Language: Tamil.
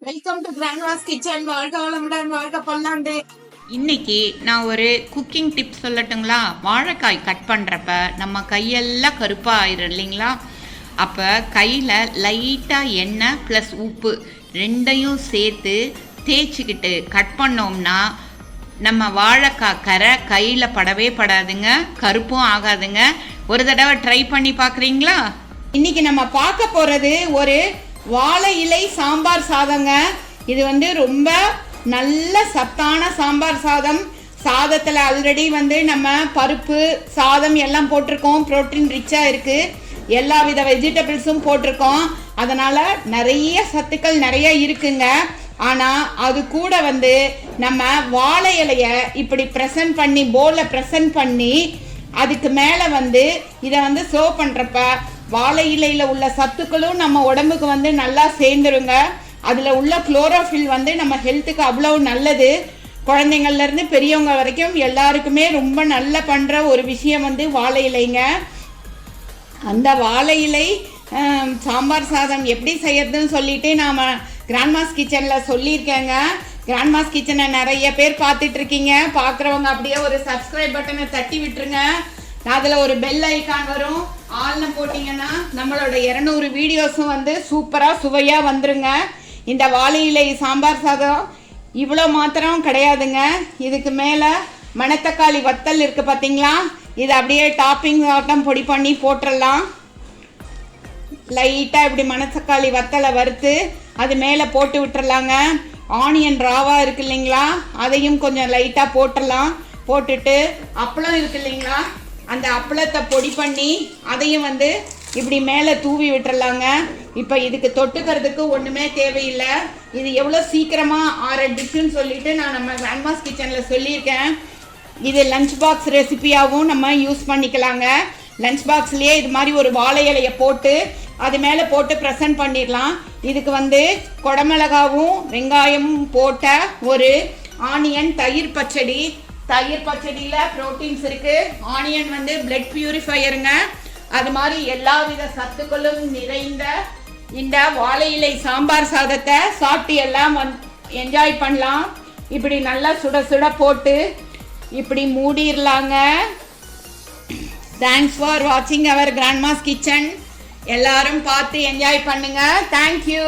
Welcome to Grandma's kitchen. வாழ்க வளமுடன், வாழ்க பல்லாண்டு. இன்னைக்கு நான் ஒரு குக்கிங் டிப் சொல்லட்டுங்களா? வாழைக்காய் கட் பண்ணுறப்ப நம்ம கையெல்லாம் கருப்பாக ஆயிரும் இல்லைங்களா? அப்போ கையில் லைட்டாக எண்ணெய் ப்ளஸ் உப்பு ரெண்டையும் சேர்த்து தேய்ச்சிக்கிட்டு கட் பண்ணோம்னா நம்ம வாழைக்காய் கரை கையில் படவே படாதுங்க, கருப்பும் ஆகாதுங்க. ஒரு தடவை ட்ரை பண்ணி பார்க்குறீங்களா? இன்னைக்கு நம்ம பார்க்க போகிறது ஒரு வாழை இலை சாம்பார் சாதங்க. இது ரொம்ப நல்ல சத்தான சாம்பார் சாதம். சாதத்தில் ஆல்ரெடி நம்ம பருப்பு சாதம் எல்லாம் போட்டிருக்கோம். புரோட்டீன் ரிச்சாக இருக்குது. எல்லா வித வெஜிடபிள்ஸும் போட்டிருக்கோம். அதனால் நிறைய சத்துக்கள் நிறைய இருக்குங்க. ஆனால் அது கூட நம்ம வாழை இலையை இப்படி ப்ரெசன்ட் பண்ணி போலில் ப்ரெசன்ட் பண்ணி அதுக்கு மேலே இதை சர்வ் பண்ணுறப்ப வாழை இலையில் உள்ள சத்துக்களும் நம்ம உடம்புக்கு நல்லா சேர்ந்துருங்க. அதில் உள்ள குளோரோஃபில் நம்ம ஹெல்த்துக்கு அவ்வளோ நல்லது. குழந்தைங்கள்லேருந்து பெரியவங்க வரைக்கும் எல்லாருக்குமே ரொம்ப நல்ல பண்ணுற ஒரு விஷயம் வாழை இலைங்க. அந்த வாழை இலை சாம்பார் சாதம் எப்படி செய்யறதுன்னு சொல்லிட்டு நாம் கிராண்ட்மாஸ் கிச்சனில் சொல்லியிருக்கேங்க. கிராண்ட்மாஸ் கிச்சனை நிறைய பேர் பார்த்துட்டு இருக்கீங்க. பார்க்குறவங்க அப்படியே ஒரு சப்ஸ்கிரைப் பட்டனை தட்டி விட்டுருங்க. அதில் ஒரு பெல் ஐக்கான் வரும். ஆள்னு போட்டிங்கன்னா நம்மளோட 200 வீடியோஸும் சூப்பராக சுவையாக வந்துருங்க. இந்த வாழை இலை சாம்பார் சாதம் இவ்வளோ மாத்திரம் கிடையாதுங்க. இதுக்கு மேலே மணத்தக்காளி வத்தல் இருக்குது பார்த்தீங்களா? இதை அப்படியே டாப்பிங் ஆட்டம் பொடி பண்ணி போட்டுடலாம். லைட்டாக இப்படி மணத்தக்காளி வத்தலை வறுத்து அது மேலே போட்டு விட்டுறலாங்க. ஆனியன் ராவாக இருக்குது இல்லைங்களா? அதையும் கொஞ்சம் லைட்டாக போட்டுடலாம். போட்டுட்டு அப்பளம் இருக்குது இல்லைங்களா? அந்த அப்பளத்தை பொடி பண்ணி அதையும் இப்படி மேலே தூவி விட்டுறலாங்க. இப்போ இதுக்கு தொட்டுக்கிறதுக்கு ஒன்றுமே தேவையில்லை. இது எவ்வளோ சீக்கிரமாக ஆற டிஷ்ஷுன்னு சொல்லிட்டு நான் நம்ம கிராண்ட்மாஸ் கிச்சனில் சொல்லியிருக்கேன். இது லஞ்ச் பாக்ஸ் ரெசிபியாகவும் நம்ம யூஸ் பண்ணிக்கலாங்க. லஞ்ச் பாக்ஸ்லேயே இது மாதிரி ஒரு வாழை இலையை போட்டு அது மேலே போட்டு ப்ரெசன்ட் பண்ணிடலாம். இதுக்கு குடமிளகாவும் வெங்காயமும் போட்ட ஒரு ஆனியன் தயிர் பச்சடி. தயிர் பச்சடியில் ப்ரோட்டீன்ஸ் இருக்குது. ஆனியன் பிளட் பியூரிஃபையருங்க. அது மாதிரி எல்லா வித சத்துக்களும் நிறைந்த இந்த வாழை இலை சாம்பார் சாதத்தை சாப்பிட்டு எல்லாம் என்ஜாய் பண்ணலாம். இப்படி நல்லா சுட சுட போட்டு இப்படி மூடிடலாங்க. தேங்க்ஸ் ஃபார் வாட்சிங் அவர் கிராண்ட்மாஸ் கிச்சன். எல்லாரும் பார்த்து என்ஜாய் பண்ணுங்க. தேங்க்யூ.